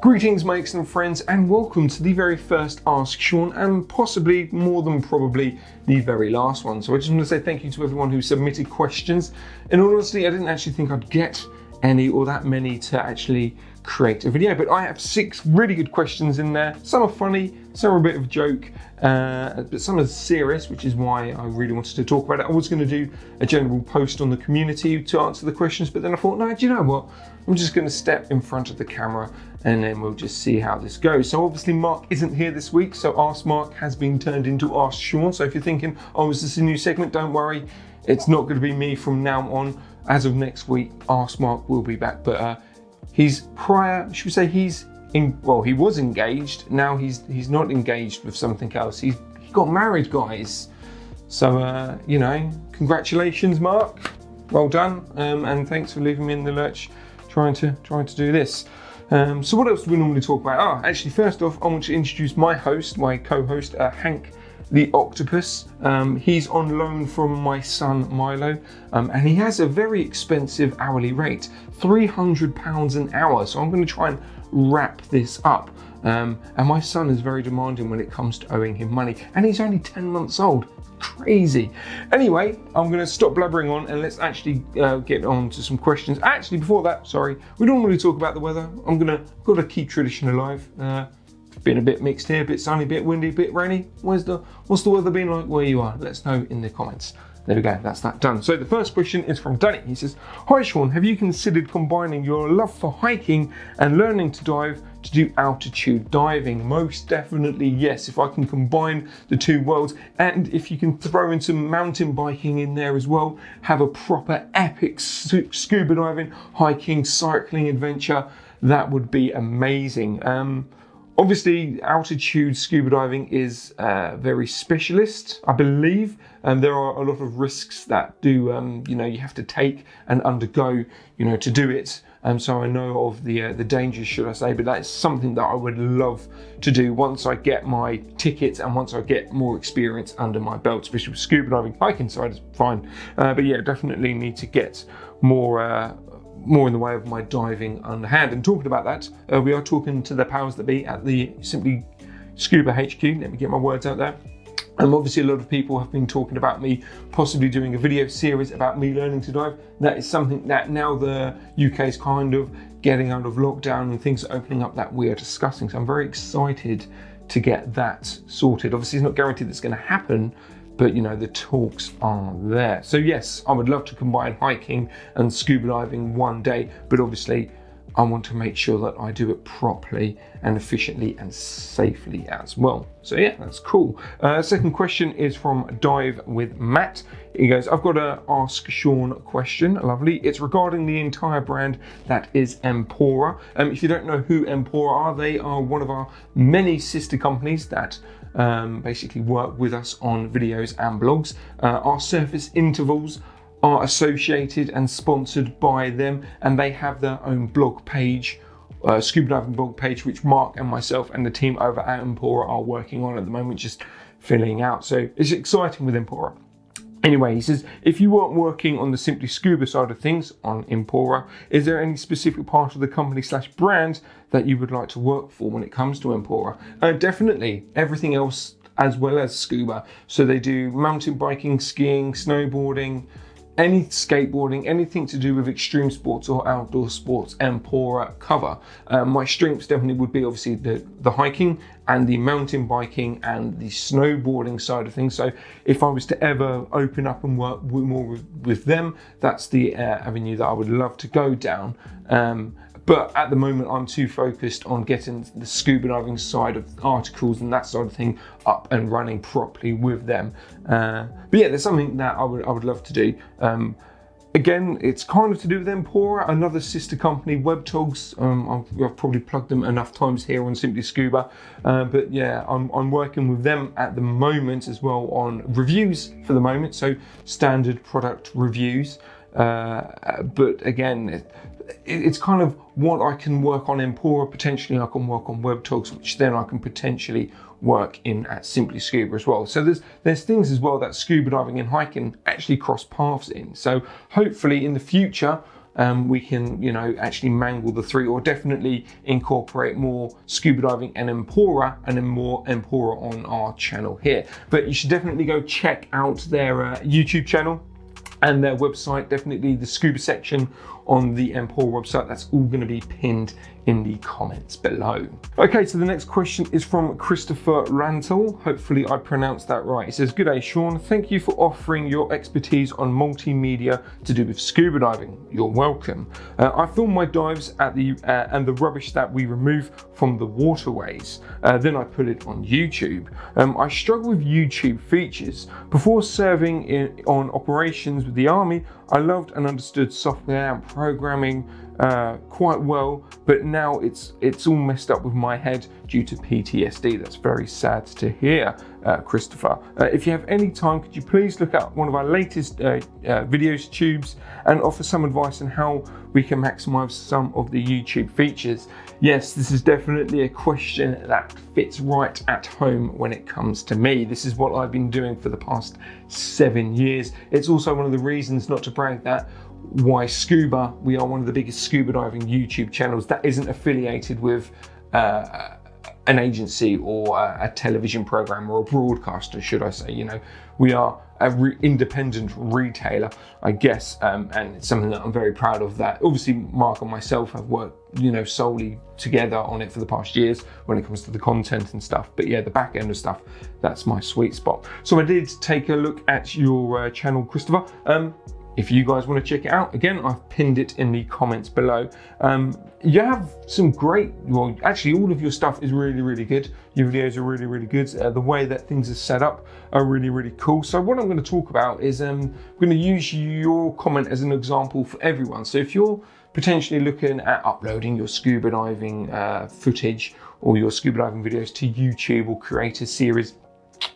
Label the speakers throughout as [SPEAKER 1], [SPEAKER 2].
[SPEAKER 1] Greetings mates and friends, and welcome to the very first Ask Shaun, and possibly more than probably the very last one. So I just want to say thank you to everyone who submitted questions. In all honesty, I didn't actually think I'd get any or that many to actually create a video, but I have 6 really good questions in there. Some are funny, some are a bit of a joke, but some are serious, which is why I really wanted to talk about it. I was going to do a general post on the community to answer the questions, but then I thought, no, do you know what? I'm just going to step in front of the camera and then we'll just see how this goes. So obviously Mark isn't here this week, so Ask Mark has been turned into Ask Shaun. So if you're thinking, oh, is this a new segment? Don't worry, it's not going to be me from now on. As of next week, Ask Mark will be back, but he's should we say he was engaged. Now he's not engaged with something else. He got married, guys. So you know, congratulations, Mark. Well done, and thanks for leaving me in the lurch, trying to do this. So what else do we normally talk about? Actually, first off, I want to introduce my co-host, Hank the Octopus. He's on loan from my son Milo, and he has a very expensive hourly rate, £300 an hour. So I'm going to try and wrap this up. And my son is very demanding when it comes to owing him money, and he's only 10 months old. Crazy. Anyway, I'm going to stop blabbering on and let's actually get on to some questions. Actually, before that, sorry, we don't really talk about the weather. Got to keep tradition alive. Been a bit mixed here, a bit sunny, a bit windy, a bit rainy. What's the weather been like where you are? Let us know in the comments. There we go, that's that done. So the first question is from Danny. He says, hi Shaun, have you considered combining your love for hiking and learning to dive to do altitude diving? Most definitely yes, if I can combine the two worlds, and if you can throw in some mountain biking in there as well, have a proper epic scuba diving, hiking, cycling adventure, that would be amazing. Obviously, altitude scuba diving is very specialist, I believe, and there are a lot of risks that you have to take and undergo, to do it. So I know of the dangers, should I say, but that's something that I would love to do once I get my tickets and once I get more experience under my belt, especially with scuba diving. Hiking side is fine, but yeah, definitely need to get more in the way of my diving underhand. And talking about that, we are talking to the powers that be at the Simply Scuba HQ. Let me get my words out there. Obviously a lot of people have been talking about me possibly doing a video series about me learning to dive. That is something that now the UK is kind of getting out of lockdown and things are opening up, that we are discussing. So I'm very excited to get that sorted. Obviously it's not guaranteed it's going to happen, but the talks are there. So yes, I would love to combine hiking and scuba diving one day, but obviously I want to make sure that I do it properly and efficiently and safely as well. So yeah, that's cool. Second question is from Dive with Matt. He goes, I've got a Ask Shaun question, lovely. It's regarding the entire brand that is Empora. If you don't know who Empora are, they are one of our many sister companies that basically work with us on videos and blogs. Our surface intervals are associated and sponsored by them, and they have their own blog page, scuba diving blog page, which Mark and myself and the team over at Empora are working on at the moment, just filling out. So it's exciting with Empora. Anyway, he says, if you weren't working on the Simply Scuba side of things on Empora, is there any specific part of the company / brand that you would like to work for when it comes to Empora? Definitely everything else as well as scuba. So they do mountain biking, skiing, snowboarding, any skateboarding, anything to do with extreme sports or outdoor sports, Empora cover. My strengths definitely would be obviously the hiking and the mountain biking and the snowboarding side of things. So if I was to ever open up and work more with them, that's the avenue that I would love to go down. But at the moment, I'm too focused on getting the scuba diving side of articles and that sort of thing up and running properly with them. But yeah, there's something that I would love to do. Again, it's kind of to do with Empora, another sister company, WebTogs. I've probably plugged them enough times here on Simply Scuba. But yeah, I'm working with them at the moment as well on reviews for the moment. So standard product reviews. But again, it's kind of what I can work on Empora. Potentially I can work on WebTogs, which then I can potentially work in at Simply Scuba as well. So there's things as well that scuba diving and hiking actually cross paths in. So hopefully in the future, we can, you know, actually mangle the three, or definitely incorporate more scuba diving and Empora, and then more Empora on our channel here. But you should definitely go check out their YouTube channel and their website, definitely the scuba section on the Empora website. That's all going to be pinned in the comments below. Okay, so the next question is from Christopher Rantel. Hopefully I pronounced that right. He says, "Good day, Shaun. Thank you for offering your expertise on multimedia to do with scuba diving. You're welcome. I film my dives at the and the rubbish that we remove from the waterways. Then I put it on YouTube. I struggle with YouTube features. Before serving on operations with the Army, I loved and understood software and programming quite well, but now it's all messed up with my head due to PTSD. That's very sad to hear, Christopher. If you have any time, could you please look at one of our latest videos, tubes, and offer some advice on how we can maximize some of the YouTube features?" Yes, this is definitely a question that fits right at home when it comes to me. This is what I've been doing for the past 7 years. It's also one of the reasons, not to brag, that why Scuba, we are one of the biggest scuba diving YouTube channels that isn't affiliated with an agency or a television program or a broadcaster, should I say. You know, we are an independent retailer, I guess, and it's something that I'm very proud of. That obviously Mark and myself have worked, you know, solely together on it for the past years when it comes to the content and stuff. But yeah, the back end of stuff, that's my sweet spot. So I did take a look at your channel, Christopher. If you guys want to check it out, again, I've pinned it in the comments below. You have some great, well, actually all of your stuff is really, really good. Your videos are really, really good. The way that things are set up are really, really cool. So what I'm going to talk about is I'm going to use your comment as an example for everyone. So if you're potentially looking at uploading your scuba diving footage or your scuba diving videos to YouTube, or create a series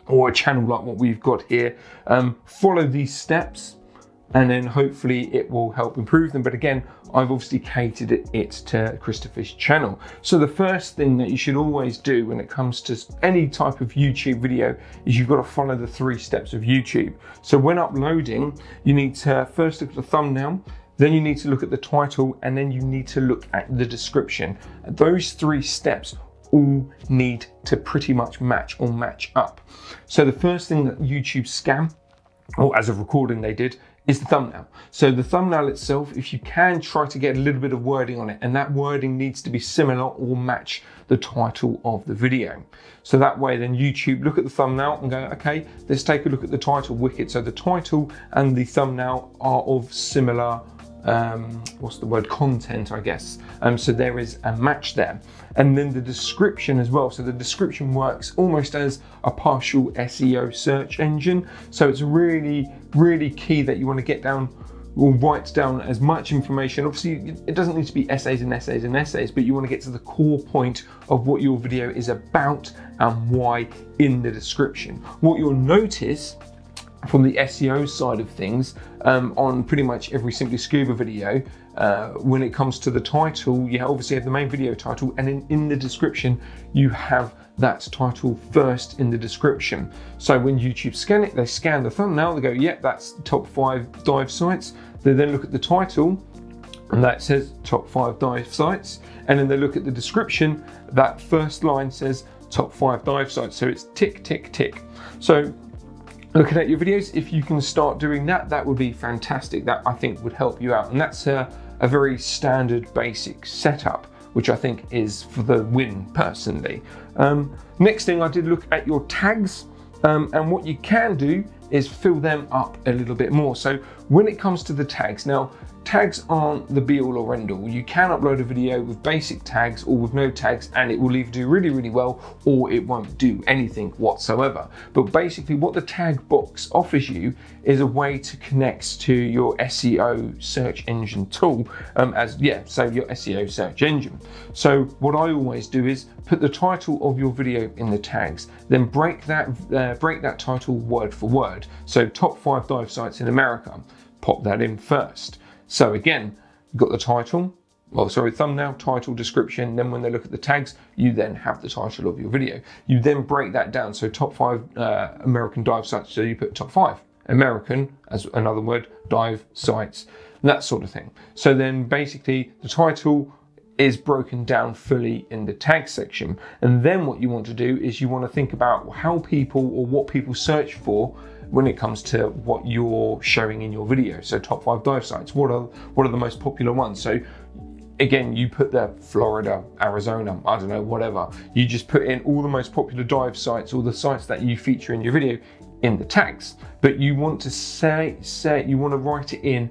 [SPEAKER 1] or a channel like what we've got here, follow these steps, and then hopefully it will help improve them. But again, I've obviously catered it to Christopher's channel. So the first thing that you should always do when it comes to any type of YouTube video is you've got to follow the 3 steps of YouTube. So when uploading, you need to first look at the thumbnail, then you need to look at the title, and then you need to look at the description. Those 3 steps all need to pretty much match up. So the first thing that YouTube scan, or as of recording they did, is the thumbnail. So the thumbnail itself, if you can, try to get a little bit of wording on it, and that wording needs to be similar or match the title of the video. So that way then YouTube look at the thumbnail and go, okay, let's take a look at the title, wicked. So the title and the thumbnail are of similar content, I guess. So there is a match there. And then the description as well. So the description works almost as a partial SEO search engine. So it's really, really key that you want to get down or write down as much information. Obviously, it doesn't need to be essays and essays and essays, but you want to get to the core point of what your video is about and why in the description. What you'll notice from the SEO side of things, on pretty much every Simply Scuba video, when it comes to the title, you obviously have the main video title, and then in the description, you have that title first in the description. So when YouTube scan it, they scan the thumbnail, they go, yep, that's the top 5 dive sites. They then look at the title, and that says top 5 dive sites. And then they look at the description, that first line says top 5 dive sites. So it's tick, tick, tick. So looking at your videos, if you can start doing that, that would be fantastic. That I think would help you out. And that's a very standard basic setup, which I think is for the win personally. Next thing, I did look at your tags, and what you can do is fill them up a little bit more. So when it comes to the tags, now tags aren't the be all or end all. You can upload a video with basic tags or with no tags, and it will either do really, really well or it won't do anything whatsoever. But basically what the tag box offers you is a way to connect to your SEO search engine tool, so your SEO search engine. So what I always do is put the title of your video in the tags, then break that title word for word. So top 5 dive sites in America, pop that in first. So again, you've got the title, thumbnail, title, description. Then when they look at the tags, you then have the title of your video. You then break that down. So top 5 American dive sites. So you put top 5 American, as another word, dive sites. that sort of thing. So then basically the title is broken down fully in the tag section. And then what you want to do is you want to think about how people, or what people search for when it comes to what you're showing in your video. So top 5 dive sites, what are the most popular ones? So again, you put the Florida, Arizona, I don't know, whatever. You just put in all the most popular dive sites, or the sites that you feature in your video in the tags. But you want to you want to write it in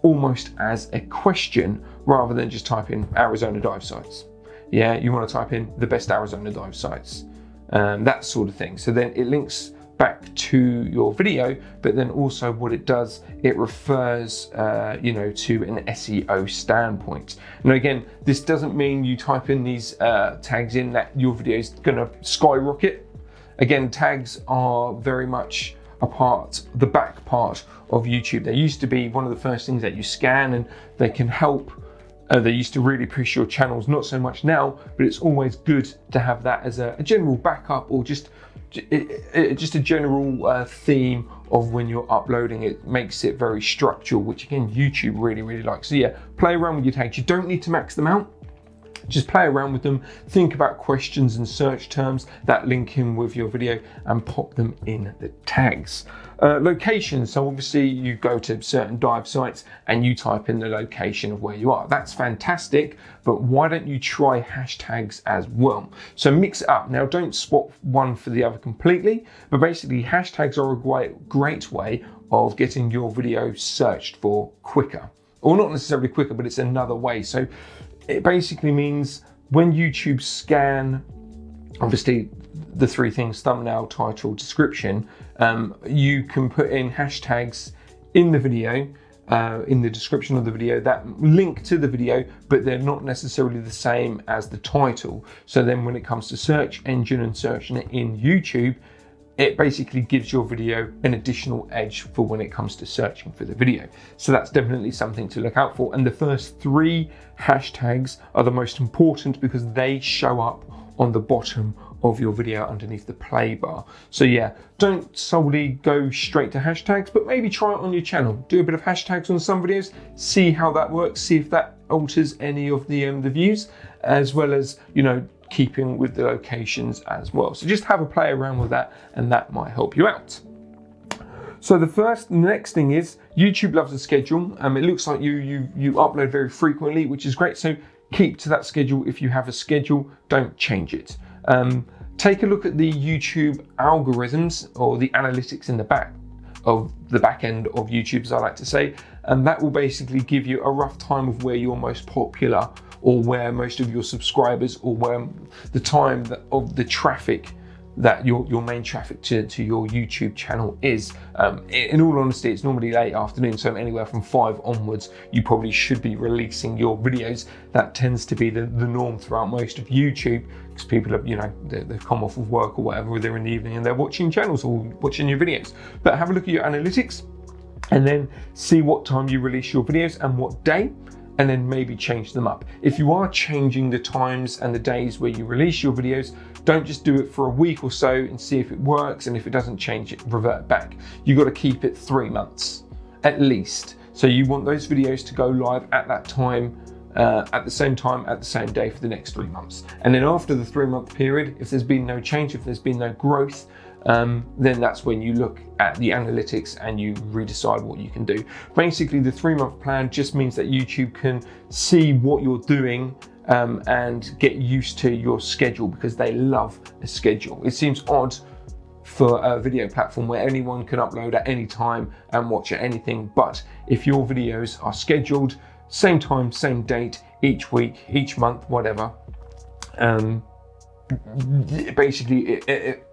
[SPEAKER 1] almost as a question rather than just type in Arizona dive sites. Yeah, you want to type in the best Arizona dive sites, that sort of thing. So then it links back to your video, but then also what it does, it refers to an SEO standpoint. Now again, this doesn't mean you type in these tags in that your video is going to skyrocket. Again, tags are very much the back part of YouTube. They used to be one of the first things that you scan, and they can help. They used to really push your channels, not so much now, but it's always good to have that as a general backup, or just a general theme of when you're uploading. It makes it very structural, which again, YouTube really likes. So yeah, play around with your tags. You don't need to max them out. Just play around with them, think about questions and search terms that link in with your video, and pop them in the tags. Location, so obviously you go to certain dive sites and you type in the location of where you are. That's fantastic, but why don't you try hashtags as well? So mix it up. Now don't swap one for the other completely, but basically hashtags are a great way of getting your video searched for quicker. Or not necessarily quicker, but it's another way. So it basically means when YouTube scan, obviously the 3 things, thumbnail, title, description, you can put in hashtags in the video, in the description of the video, that link to the video, but they're not necessarily the same as the title. So then when it comes to search engine and searching it in YouTube, it basically gives your video an additional edge for when it comes to searching for the video. So that's definitely something to look out for. And the first 3 hashtags are the most important because they show up on the bottom of your video underneath the play bar. So yeah, don't solely go straight to hashtags, but maybe try it on your channel. Do a bit of hashtags on some videos, see how that works, see if that alters any of the views, as well as, keeping with the locations as well. So just have a play around with that, and that might help you out. So the next thing is YouTube loves a schedule. It looks like you upload very frequently, which is great. So keep to that schedule. If you have a schedule, don't change it. Take a look at the YouTube algorithms, or the analytics in the back end of YouTube, as I like to say, and that will basically give you a rough time of where you're most popular, or where most of your subscribers, or where the time of the traffic that your main traffic to your YouTube channel is. In all honesty, it's normally late afternoon, so anywhere from 5 onwards, you probably should be releasing your videos. That tends to be the norm throughout most of YouTube, because people have, they've come off of work or whatever, or they're in the evening and they're watching channels or watching your videos. But have a look at your analytics, and then see what time you release your videos and what day, and then maybe change them up. If you are changing the times and the days where you release your videos, don't just do it for a week or so and see if it works, and if it doesn't change it, revert back. You got to keep it 3 months at least. So you want those videos to go live at that time, at the same time, at the same day for the next 3 months. And then after the 3-month period, if there's been no change, if there's been no growth, then that's when you look at the analytics and you redecide what you can do. Basically, the 3-month plan just means that YouTube can see what you're doing and get used to your schedule, because they love a schedule. It seems odd for a video platform where anyone can upload at any time and watch at anything, but if your videos are scheduled, same time, same date, each week, each month, whatever, basically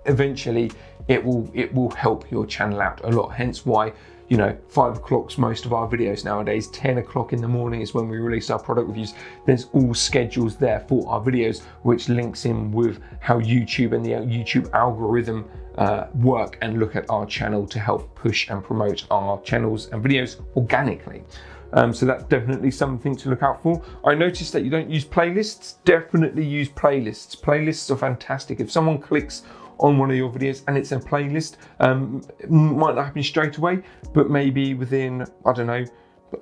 [SPEAKER 1] eventually it will help your channel out a lot. Hence why 5 o'clock's most of our videos nowadays. 10 o'clock in the morning is when we release our product reviews. There's all schedules there for our videos, which links in with how YouTube and the YouTube algorithm work and look at our channel to help push and promote our channels and videos organically. So that's definitely something to look out for. I noticed that you don't use playlists. Definitely use playlists. Playlists are fantastic. If someone clicks on one of your videos and it's a playlist, it might not happen straight away, but maybe within, I don't know,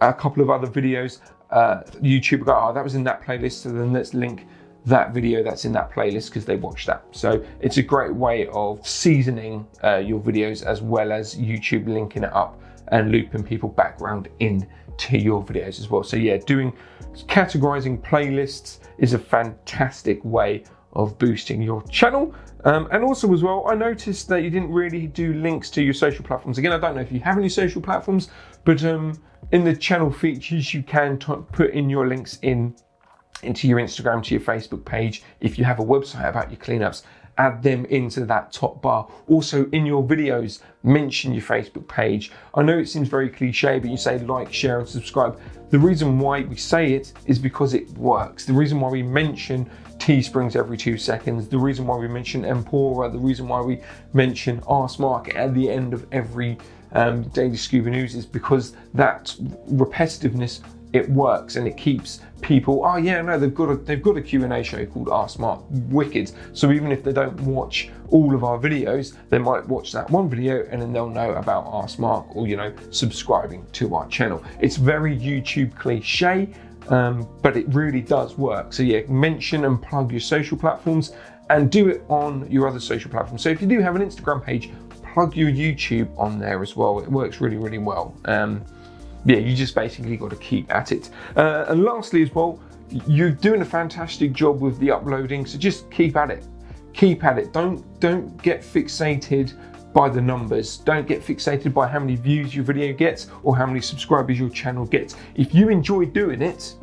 [SPEAKER 1] a couple of other videos, YouTube will go, oh, that was in that playlist, so then let's link that video that's in that playlist because they watched that. So it's a great way of seasoning your videos, as well as YouTube linking it up and looping people background into your videos as well. So yeah, categorizing playlists is a fantastic way of boosting your channel. And also as well, I noticed that you didn't really do links to your social platforms. Again, I don't know if you have any social platforms, but in the channel features, you can put in your links into your Instagram, to your Facebook page. If you have a website about your cleanups, add them into that top bar. Also in your videos, mention your Facebook page. I know it seems very cliche, but you say like, share and subscribe. The reason why we say it is because it works. The reason why we mention Teesprings every 2 seconds, the reason why we mention Empora, the reason why we mention askmark at the end of every daily scuba news is because that repetitiveness, it works, and it keeps people, oh yeah, no, they've got a Q&A show called Askmark, wicked. So even if they don't watch all of our videos, they might watch that one video and then they'll know about Askmark, or, you know, subscribing to our channel. It's very YouTube cliche, but it really does work. So yeah, mention and plug your social platforms, and do it on your other social platforms. So if you do have an Instagram page, plug your YouTube on there as well. It works really, really well. Yeah, you just basically got to keep at it. And lastly as well, you're doing a fantastic job with the uploading, so just keep at it. Keep at it. Don't get fixated by the numbers. Don't get fixated by how many views your video gets or how many subscribers your channel gets. If you enjoy doing it,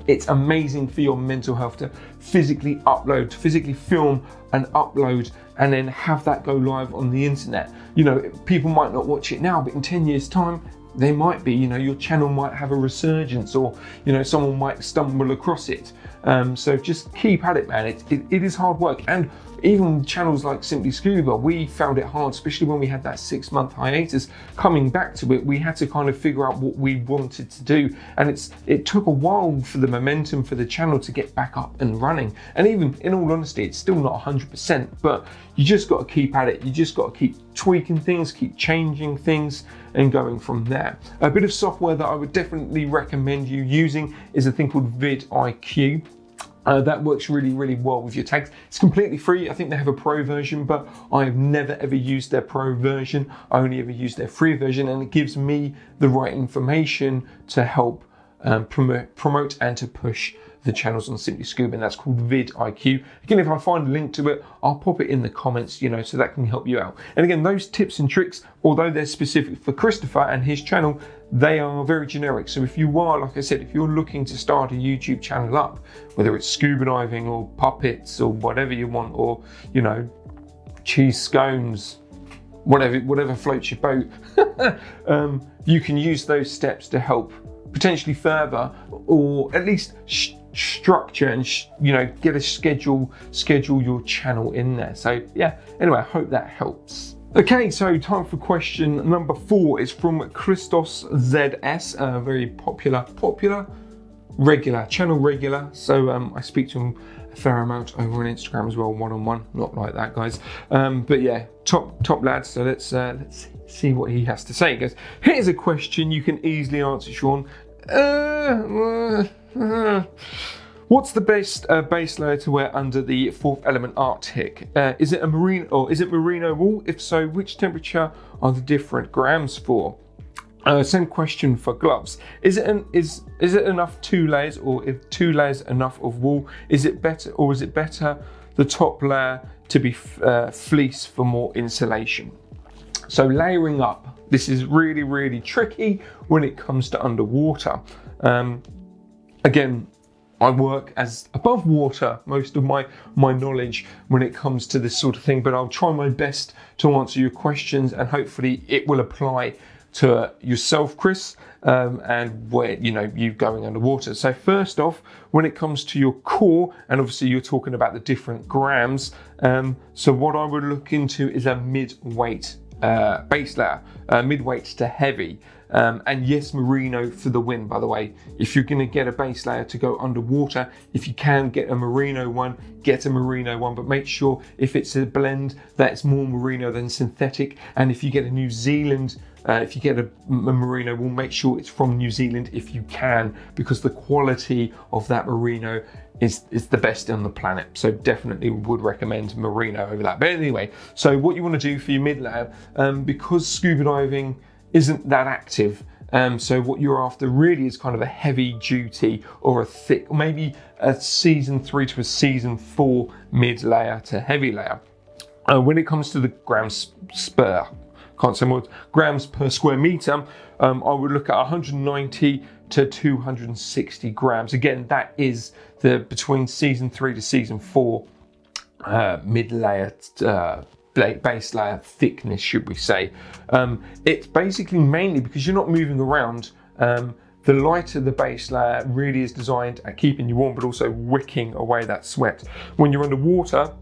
[SPEAKER 1] it's amazing for your mental health to physically upload, to physically film and upload, and then have that go live on the internet. You know, people might not watch it now, but in 10 years time, they might be, you know, your channel might have a resurgence, or, you know, someone might stumble across it. So just keep at it, man. It is hard work. And even channels like Simply Scuba, we found it hard, especially when we had that 6-month hiatus. Coming back to it, we had to kind of figure out what we wanted to do. And it took a while for the momentum for the channel to get back up and running. And even, in all honesty, it's still not 100%, but you just got to keep at it. You just got to keep tweaking things, keep changing things, and going from there. A bit of software that I would definitely recommend you using is a thing called vidIQ. That works really, really well with your tags. It's completely free. I think they have a pro version, but I have never ever used their pro version. I only ever used their free version, and it gives me the right information to help promote and to push the channels on Simply Scuba, and that's called vidIQ. Again, if I find a link to it, I'll pop it in the comments, you know, so that can help you out. And again, those tips and tricks, although they're specific for Christopher and his channel, they are very generic. So if you are, like I said, if you're looking to start a YouTube channel up, whether it's scuba diving or puppets or whatever you want, or, you know, cheese scones, whatever floats your boat, you can use those steps to help potentially further, or at least structure and you know, get a schedule your channel in there. So yeah, anyway, I hope that helps. Okay, so time for question number 4 is from Christos ZS, a very popular channel regular. So I speak to him a fair amount over on Instagram as well, one-on-one, not like that, guys. But yeah, top lad. So let's see what he has to say. He goes, here's a question you can easily answer, Shaun. What's the best base layer to wear under the 4th element Arctic? Is it merino wool? If so, which temperature are the different grams for? Same question for gloves. Is it enough 2 layers, or if 2 layers enough of wool? Is it better the top layer to be fleece for more insulation? So layering up. This is really, really tricky when it comes to underwater. Again, I work as above water, most of my knowledge when it comes to this sort of thing, but I'll try my best to answer your questions, and hopefully it will apply to yourself, Chris, and where, you know, you going underwater. So first off, when it comes to your core, and obviously you're talking about the different grams, so what I would look into is a mid-weight base layer, mid-weight to heavy, and yes, merino for the win, by the way. If you're going to get a base layer to go underwater, if you can get a merino one, get a merino one, but make sure if it's a blend that it's more merino than synthetic. And if you get a New Zealand If you get a merino wool, make sure it's from New Zealand if you can, because the quality of that merino is the best on the planet. So definitely would recommend merino over that. But anyway, so what you want to do for your mid layer, because scuba diving isn't that active, so what you're after really is kind of a heavy duty or a thick, or maybe a season 3 to a season 4 mid layer to heavy layer. When it comes to the grams per square meter, I would look at 190 to 260 grams. Again, that is the between season 3 to season 4 mid layer base layer thickness, should we say. It's basically mainly because you're not moving around. The lighter the base layer really is designed at keeping you warm, but also wicking away that sweat. When you're underwater,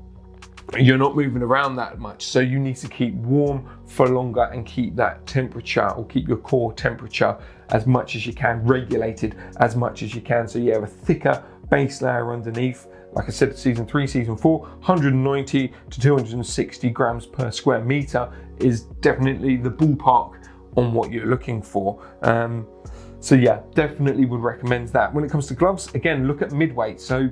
[SPEAKER 1] you're not moving around that much, so you need to keep warm for longer and keep that temperature, or keep your core temperature as much as you can, regulated as much as you can. So you have a thicker base layer underneath. Like I said, season 3, season 4, 190 to 260 grams per square meter is definitely the ballpark on what you're looking for. So yeah, definitely would recommend that. When it comes to gloves, again, look at mid-weight. So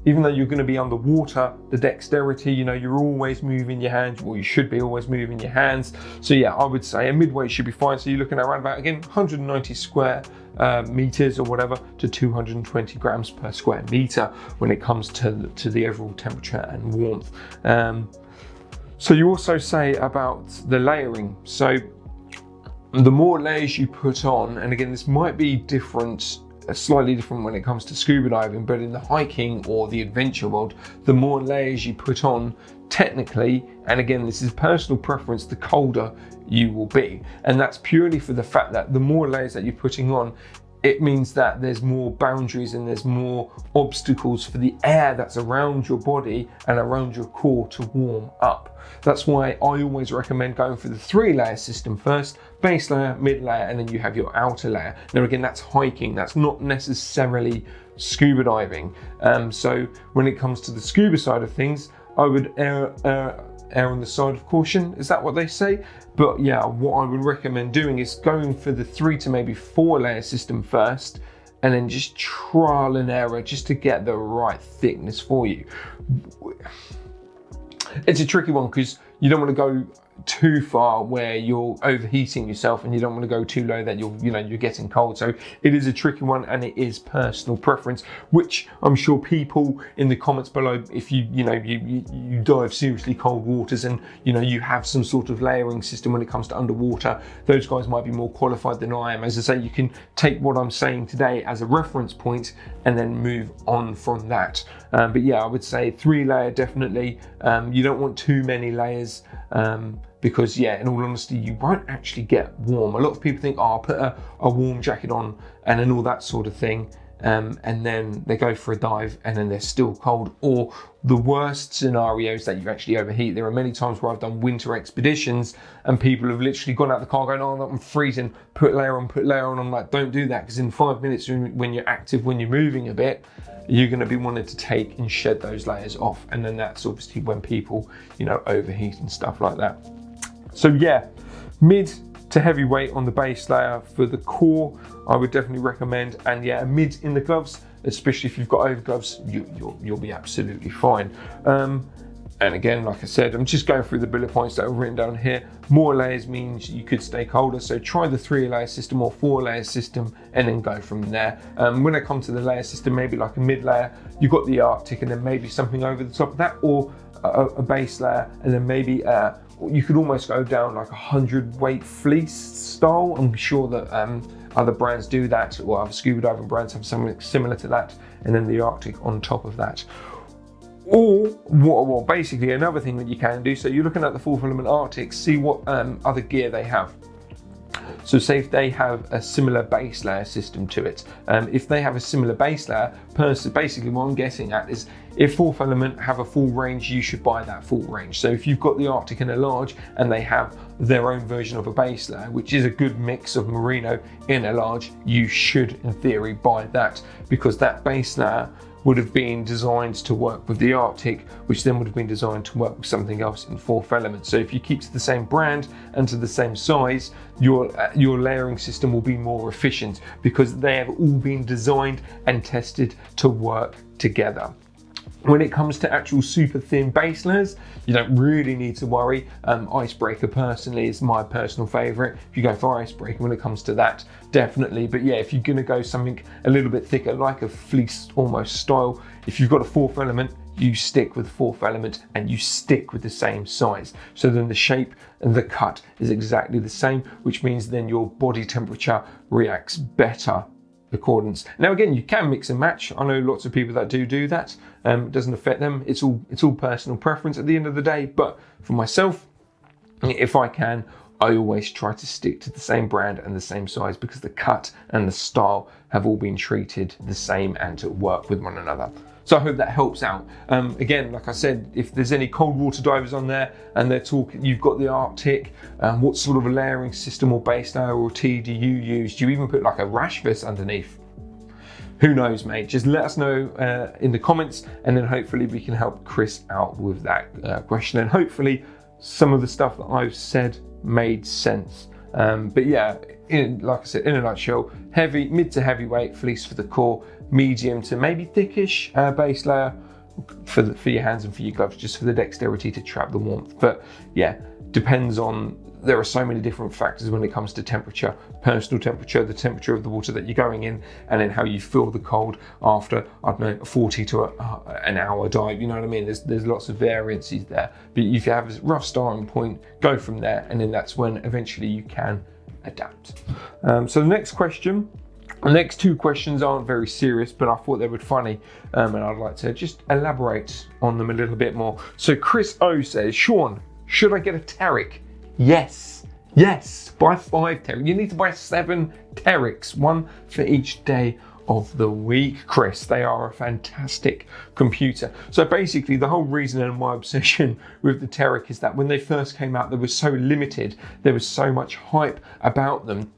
[SPEAKER 1] even though you're going to be underwater, the dexterity, you know, you're always moving your hands, well, you should be always moving your hands. So yeah, I would say a mid-weight should be fine. So you're looking at around about, again, 190 square meters or whatever to 220 grams per square meter when it comes to the overall temperature and warmth. So you also say about the layering. So the more layers you put on, and again, this might be different, slightly different when it comes to scuba diving, but in the hiking or the adventure world, the more layers you put on, technically, and again, this is personal preference, the colder you will be. And that's purely for the fact that the more layers that you're putting on, it means that there's more boundaries and there's more obstacles for the air that's around your body and around your core to warm up. That's why I always recommend going for the 3-layer system first: base layer, mid layer, and then you have your outer layer. Now again, that's hiking, that's not necessarily scuba diving. So when it comes to the scuba side of things, I would err on the side of caution. Is that what they say? But yeah, what I would recommend doing is going for the 3 to maybe 4-layer system first, and then just trial and error just to get the right thickness for you. It's a tricky one because you don't want to go too far where you're overheating yourself, and you don't want to go too low that you're getting cold. So it is a tricky one, and it is personal preference, which I'm sure people in the comments below, if you dive seriously cold waters and you have some sort of layering system when it comes to underwater, those guys might be more qualified than I am. As I say, you can take what I'm saying today as a reference point and then move on from that. But yeah, I would say 3-layer definitely. You don't want too many layers, because yeah, in all honesty, you won't actually get warm. A lot of people think, oh, I'll put a warm jacket on and then all that sort of thing, and then they go for a dive and then they're still cold. Or the worst scenarios that you actually overheat. There are many times where I've done winter expeditions and people have literally gone out the car going, oh, I'm freezing, put layer on. I'm like, don't do that, because in 5 minutes when you're active, when you're moving a bit, you're going to be wanting to take and shed those layers off, and then that's obviously when people overheat and stuff like that. So yeah, mid to heavyweight on the base layer. For the core, I would definitely recommend, and yeah, mid in the gloves, especially if you've got over gloves, you'll be absolutely fine. And again, like I said, I'm just going through the bullet points that are written down here. More layers means you could stay colder, so try the 3-layer system or 4-layer system and then go from there. When I come to the layer system, maybe like a mid layer, you've got the Arctic and then maybe something over the top of that, or a base layer, and then maybe you could almost go down like 100-weight fleece style. I'm sure that other brands do that, or other scuba diving brands have something similar to that, and then the Arctic on top of that. Or well, basically another thing that you can do, so you're looking at the full filament Arctic, see what other gear they have. So say if they have a similar base layer system to it, if they have a similar base layer, basically what I'm getting at is, if Full Filament have a full range, you should buy that full range. So if you've got the Arctic in a large and they have their own version of a base layer, which is a good mix of merino in a large, you should in theory buy that, because that base layer would have been designed to work with the Arctic, which then would have been designed to work with something else in fourth element. So if you keep to the same brand and to the same size, your layering system will be more efficient because they have all been designed and tested to work together. When it comes to actual super thin base layers, you don't really need to worry. Icebreaker personally is my personal favorite. If you go for Icebreaker when it comes to that, definitely. But yeah, if you're gonna go something a little bit thicker, like a fleece almost style, if you've got a fourth element, you stick with fourth element and you stick with the same size. So then the shape and the cut is exactly the same, which means then your body temperature reacts better accordance. Now again, you can mix and match. I know lots of people that do that. It doesn't affect them. It's all personal preference at the end of the day. But for myself, if I can, I always try to stick to the same brand and the same size because the cut and the style have all been treated the same and to work with one another. So I hope that helps out. Again, like I said, if there's any cold water divers on there and they're talking, you've got the Arctic, what sort of a layering system or base layer or tea do you use? Do you even put like a rash vest underneath? Who knows, mate? Just let us know in the comments, and then hopefully we can help Chris out with that question. And hopefully some of the stuff that I've said made sense. But yeah, like I said, in a nutshell, heavy, mid to heavyweight fleece for the core, medium to maybe thickish base layer for your hands and for your gloves, just for the dexterity to trap the warmth. But yeah, depends on, there are so many different factors when it comes to temperature, personal temperature, the temperature of the water that you're going in, and then how you feel the cold after, I don't know, a 40 to an hour dive, you know what I mean? There's lots of variances there, but if you have a rough starting point, go from there, and then that's when eventually you can adapt. So the next question, the next two questions aren't very serious, but I thought they were funny, and I'd like to just elaborate on them a little bit more. So Chris O says, Shaun, should I get a Teric? Yes, buy 5 Terics. You need to buy 7 Terics, 1 for each day of the week, Chris. They are a fantastic computer. So basically the whole reason and my obsession with the Teric is that when they first came out, they were so limited, there was so much hype about them,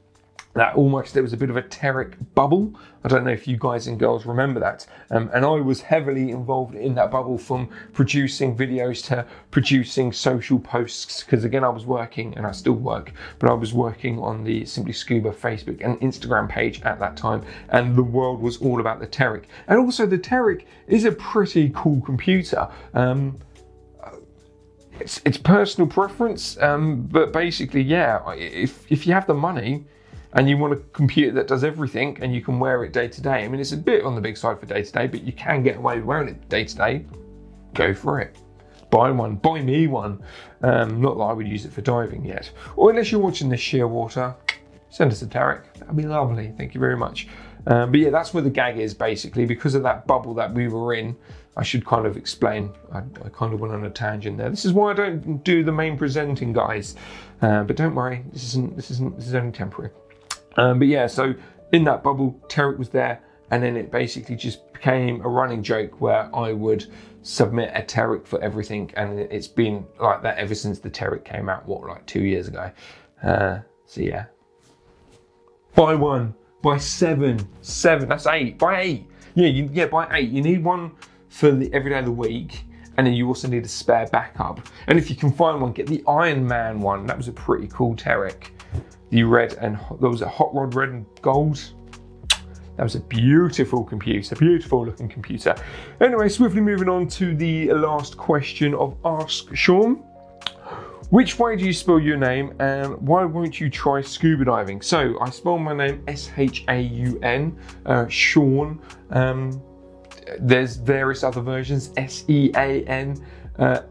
[SPEAKER 1] that almost there was a bit of a Teric bubble. I don't know if you guys and girls remember that. And I was heavily involved in that bubble, from producing videos to producing social posts, because again, I was working, and I still work, but I was working on the Simply Scuba Facebook and Instagram page at that time, and the world was all about the Teric. And also the Teric is a pretty cool computer. It's personal preference, but basically, yeah, if you have the money, and you want a computer that does everything and you can wear it day to day. I mean, it's a bit on the big side for day to day, but you can get away with wearing it day to day. Go for it. Buy one, buy me one. Not that I would use it for diving yet. Or unless you're watching this Shearwater, send us a Teric. That'd be lovely, thank you very much. But yeah, that's where the gag is basically, because of that bubble that we were in. I should kind of explain, I kind of went on a tangent there. This is why I don't do the main presenting, guys. But don't worry, this is only temporary. But yeah, so in that bubble, Teric was there, and then it basically just became a running joke where I would submit a Teric for everything, and it's been like that ever since the Teric came out, like 2 years ago. So yeah. Buy 1, buy 7, that's 8, buy 8. Yeah, buy 8. You need one for the every day of the week, and then you also need a spare backup. And if you can find one, get the Iron Man one. That was a pretty cool Teric. The red and there was a hot rod red and gold. That was a beautiful computer, beautiful looking computer. Anyway, swiftly moving on to the last question of Ask Shaun. Which way do you spell your name, and why won't you try scuba diving? So I spell my name S-H-A-U-N, Shaun. There's various other versions, S-E-A-N,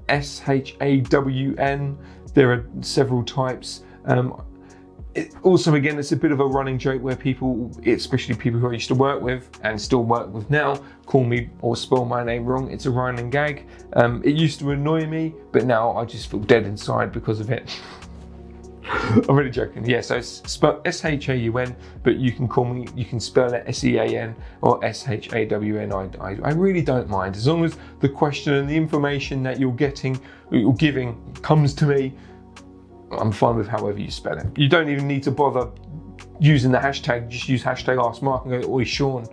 [SPEAKER 1] S-H-A-W-N. There are several types. Also, again, it's a bit of a running joke where people, especially people who I used to work with and still work with now, call me or spell my name wrong. It's a running gag. It used to annoy me, but now I just feel dead inside because of it. I'm really joking. Yeah, so it's spelled S-H-A-U-N, but you can call me, you can spell it S-E-A-N or S-H-A-W-N. I really don't mind, as long as the question and the information that you're giving comes to me. I'm fine with however you spell it. You don't even need to bother using the hashtag, just use hashtag askmark and go, oi Shaun,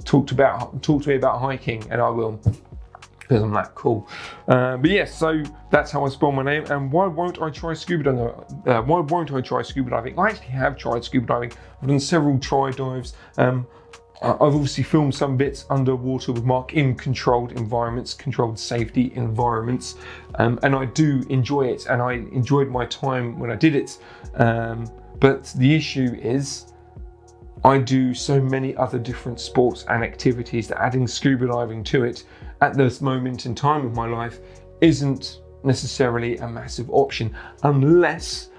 [SPEAKER 1] talk to me about hiking, and I will, because I'm that cool. But yes, so that's how I spell my name. And why won't I try scuba diving? Why won't I try scuba diving? I actually have tried scuba diving. I've done several try dives. I've obviously filmed some bits underwater with Mark in controlled environments, controlled safety environments, and I do enjoy it, and I enjoyed my time when I did it. But the issue is, I do so many other different sports and activities that adding scuba diving to it at this moment in time of my life isn't necessarily a massive option, unless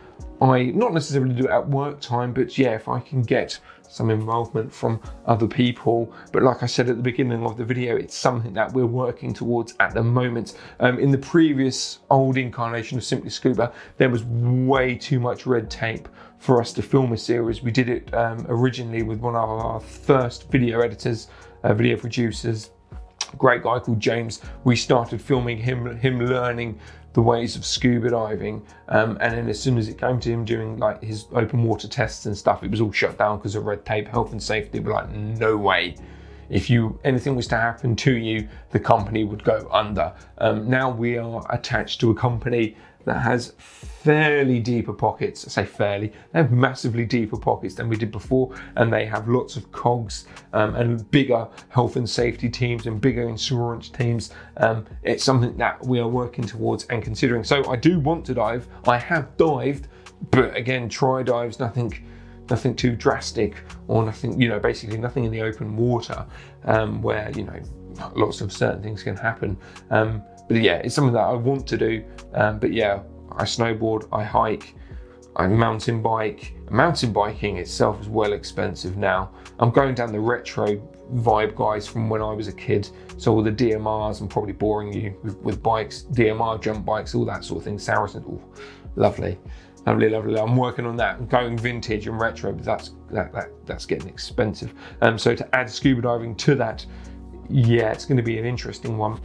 [SPEAKER 1] I not necessarily do it at work time, but yeah, if I can get some involvement from other people. But like I said at the beginning of the video, it's something that we're working towards at the moment. In the previous old incarnation of Simply Scuba, there was way too much red tape for us to film a series. We did it originally with one of our first video editors, video producers, a great guy called James. We started filming him learning the ways of scuba diving, and then as soon as it came to him doing like his open water tests and stuff, it was all shut down because of red tape, health and safety. We're like, no way. If anything was to happen to you, the company would go under. Now we are attached to a company that has fairly deeper pockets. I say fairly, they have massively deeper pockets than we did before, and they have lots of cogs and bigger health and safety teams and bigger insurance teams. It's something that we are working towards and considering. So I do want to dive. I have dived, but again, try dives, nothing too drastic, or nothing, basically nothing in the open water where, lots of certain things can happen. But yeah, it's something that I want to do. But yeah, I snowboard, I hike, I mountain bike. Mountain biking itself is well expensive now. I'm going down the retro vibe, guys, from when I was a kid. So all the DMRs, I'm probably boring you with bikes, DMR jump bikes, all that sort of thing. Saracen, oh, lovely. Lovely, lovely. I'm working on that. I'm going vintage and retro, but that's getting expensive. So to add scuba diving to that, yeah, it's going to be an interesting one.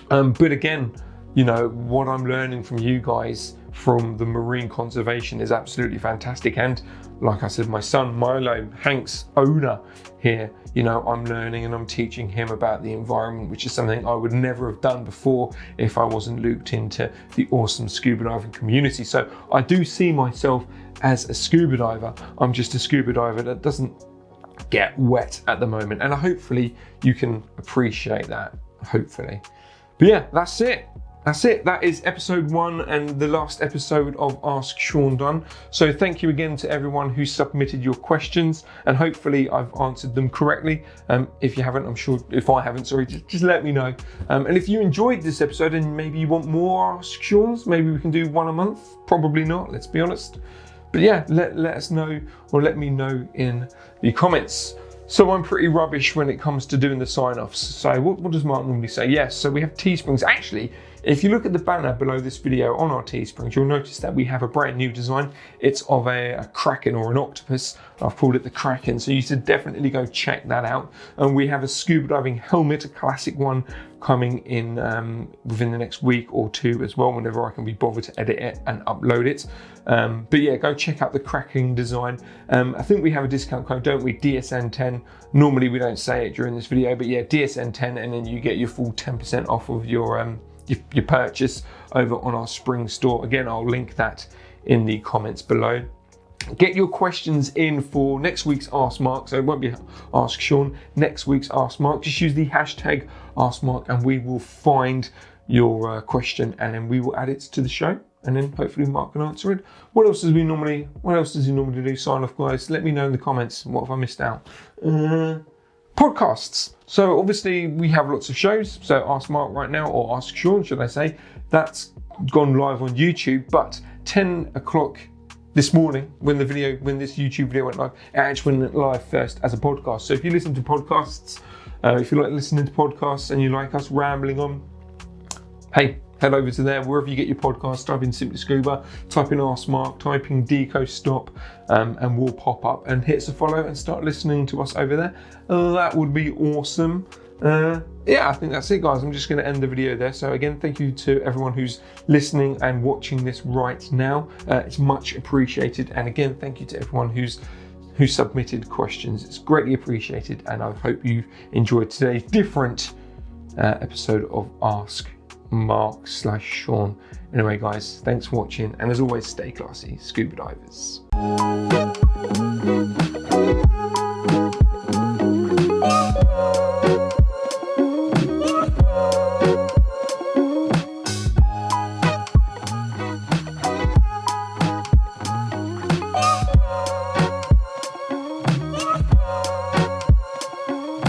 [SPEAKER 1] But again, what I'm learning from you guys from the marine conservation is absolutely fantastic. And like I said, my son Milo, Hank's owner here, I'm learning and I'm teaching him about the environment, which is something I would never have done before if I wasn't looped into the awesome scuba diving community. So I do see myself as a scuba diver. I'm just a scuba diver that doesn't get wet at the moment. And hopefully you can appreciate that, hopefully. But yeah, that's it. That is episode 1 and the last episode of Ask Shaun done. So thank you again to everyone who submitted your questions, and hopefully I've answered them correctly. If you haven't, I'm sure, if I haven't, sorry, just let me know. And if you enjoyed this episode and maybe you want more Ask Shauns, maybe we can do one a month. Probably not, let's be honest. But yeah, let us know, or let me know in the comments. So I'm pretty rubbish when it comes to doing the sign-offs. So what does Mark normally say? Yes, so we have Teesprings. Actually, if you look at the banner below this video on our Teesprings, you'll notice that we have a brand new design. It's of a kraken or an octopus. I've called it the Kraken, so you should definitely go check that out. And we have a scuba diving helmet, a classic one, coming in within the next week or two as well, whenever I can be bothered to edit it and upload it. But yeah, go check out the Kraken design. I think we have a discount code, don't we? DSN10. Normally we don't say it during this video, but yeah, DSN10, and then you get your full 10% off of your purchase over on our spring store. Again, I'll link that in the comments below. Get your questions in for next week's Ask Mark, so it won't be Ask Shaun, next week's Ask Mark. Just use the hashtag Ask Mark and we will find your question, and then we will add it to the show, and then hopefully Mark can answer it. What else does he normally do? Sign off, guys. Let me know in the comments. What have I missed out? Podcasts. So obviously we have lots of shows. So Ask Mark right now, or Ask Shaun, should I say, that's gone live on YouTube, but 10 o'clock this morning, when this YouTube video went live, it actually went live first as a podcast. So if you listen to podcasts, if you like listening to podcasts and you like us rambling on, hey, head over to there, wherever you get your podcasts, type in Simply Scuba, type in Ask Mark, type in Deco Stop, and we'll pop up, and hit us a follow and start listening to us over there. That would be awesome. Yeah, I think that's it, guys. I'm just going to end the video there. So again, thank you to everyone who's listening and watching this right now. It's much appreciated. And again, thank you to everyone who's who submitted questions. It's greatly appreciated, and I hope you enjoyed today's different episode of Ask Mark / Shaun. Anyway, guys, thanks for watching, and as always, stay classy, scuba divers.